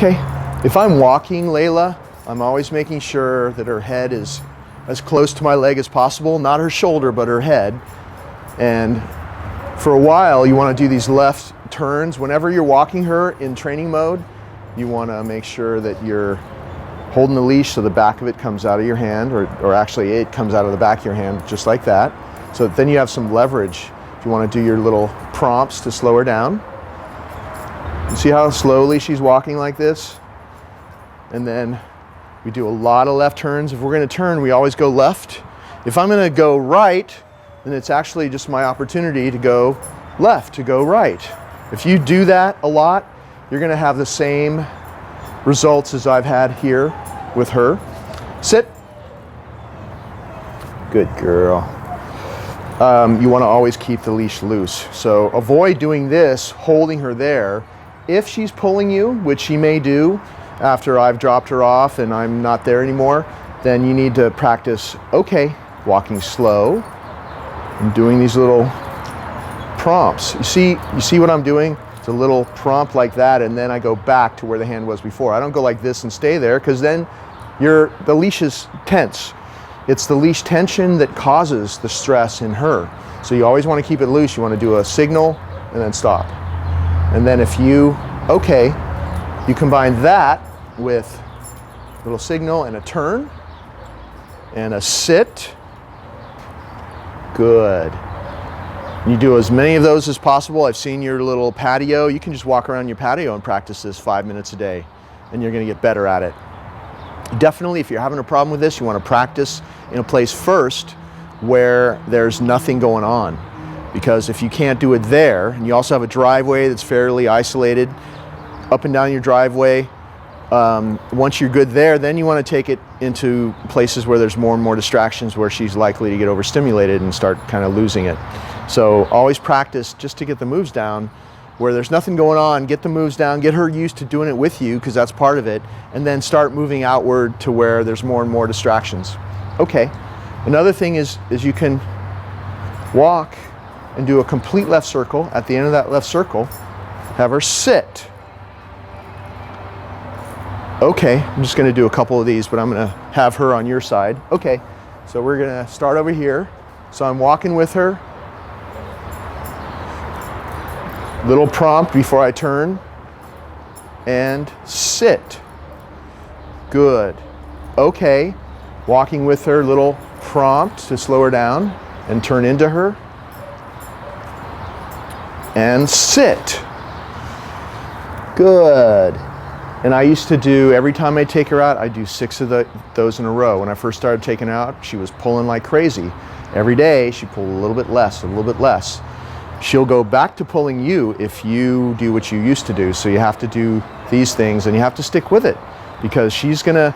Okay, if I'm walking Layla, I'm always making sure that her head is as close to my leg as possible, not her shoulder, but her head. And for a while, you want to do these left turns. Whenever you're walking her in training mode, you want to make sure that you're holding the leash so the back of it comes out of your hand, or actually it comes out of the back of your hand, just like that. So then you have some leverage if you want to do your little prompts to slow her down. You see how slowly she's walking like this? And then we do a lot of left turns. If we're going to turn, we always go left. If I'm going to go right, then it's actually just my opportunity to go left, to go right. If you do that a lot, you're going to have the same results as I've had here with her. Sit. Good girl. You want to always keep the leash loose. So avoid doing this, holding her there. If she's pulling you, which she may do after I've dropped her off and I'm not there anymore, then you need to practice, okay, walking slow and doing these little prompts. You see what I'm doing? It's a little prompt like that, and then I go back to where the hand was before. I don't go like this and stay there, because then the leash is tense. It's the leash tension that causes the stress in her. So you always want to keep it loose. You want to do a signal and then stop. And then if you combine that with a little signal and a turn and a sit. Good. You do as many of those as possible. I've seen your little patio. You can just walk around your patio and practice this 5 minutes a day, and you're going to get better at it. Definitely, if you're having a problem with this, you want to practice in a place first where there's nothing going on. Because if you can't do it there, and you also have a driveway that's fairly isolated, up and down your driveway, once you're good there, then you want to take it into places where there's more and more distractions, where she's likely to get overstimulated and start kind of losing it. So always practice just to get the moves down where there's nothing going on. Get the moves down, get her used to doing it with you, because that's part of it, and then start moving outward to where there's more and more distractions. Okay, another thing is you can walk and do a complete left circle. At the end of that left circle, have her sit. Okay, I'm just going to do a couple of these, but I'm going to have her on your side. Okay, so we're going to start over here. So I'm walking with her. Little prompt before I turn. And sit. Good. Okay, walking with her, little prompt to slow her down and turn into her. And sit. Good. And I used to do, every time I take her out, I do 6 of those in a row. When I first started taking her out, she was pulling like crazy. Every day, she pulled a little bit less, a little bit less. She'll go back to pulling you if you do what you used to do. So you have to do these things, and you have to stick with it, because she's gonna,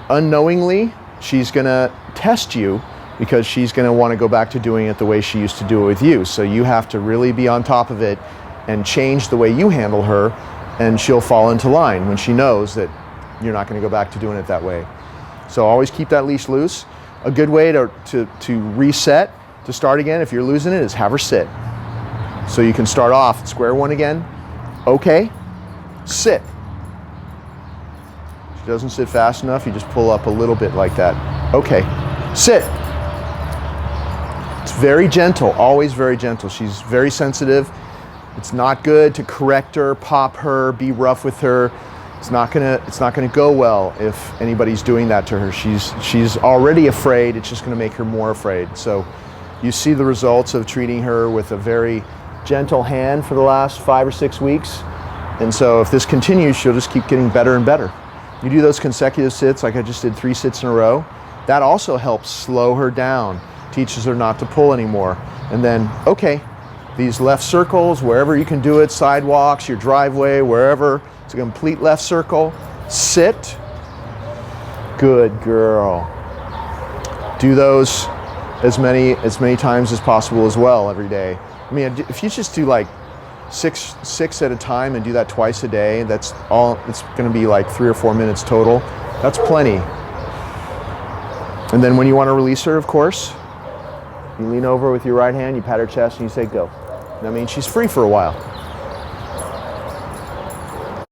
unknowingly, she's gonna test you, because she's gonna wanna go back to doing it the way she used to do it with you. So you have to really be on top of it and change the way you handle her, and she'll fall into line when she knows that you're not going to go back to doing it that way. So always keep that leash loose. A good way to reset, to start again, if you're losing it, is have her sit. So you can start off at square one again. Okay, sit. If she doesn't sit fast enough, you just pull up a little bit like that. Okay, sit. It's very gentle, always very gentle. She's very sensitive. It's not good to correct her, pop her, be rough with her. It's not gonna go well if anybody's doing that to her. She's already afraid. It's just gonna make her more afraid. So you see the results of treating her with a very gentle hand for the last 5 or 6 weeks. And so if this continues, she'll just keep getting better and better. You do those consecutive sits, like I just did 3 sits in a row. That also helps slow her down, teaches her not to pull anymore. And then, okay, these left circles, wherever you can do it, sidewalks, your driveway, wherever. It's a complete left circle. Sit. Good girl. Do those as many times as possible as well every day. I mean, if you just do like six at a time and do that twice a day, that's all. It's going to be like 3 or 4 minutes total. That's plenty. And then when you want to release her, of course, you lean over with your right hand, you pat her chest, and you say, go. That means she's free for a while.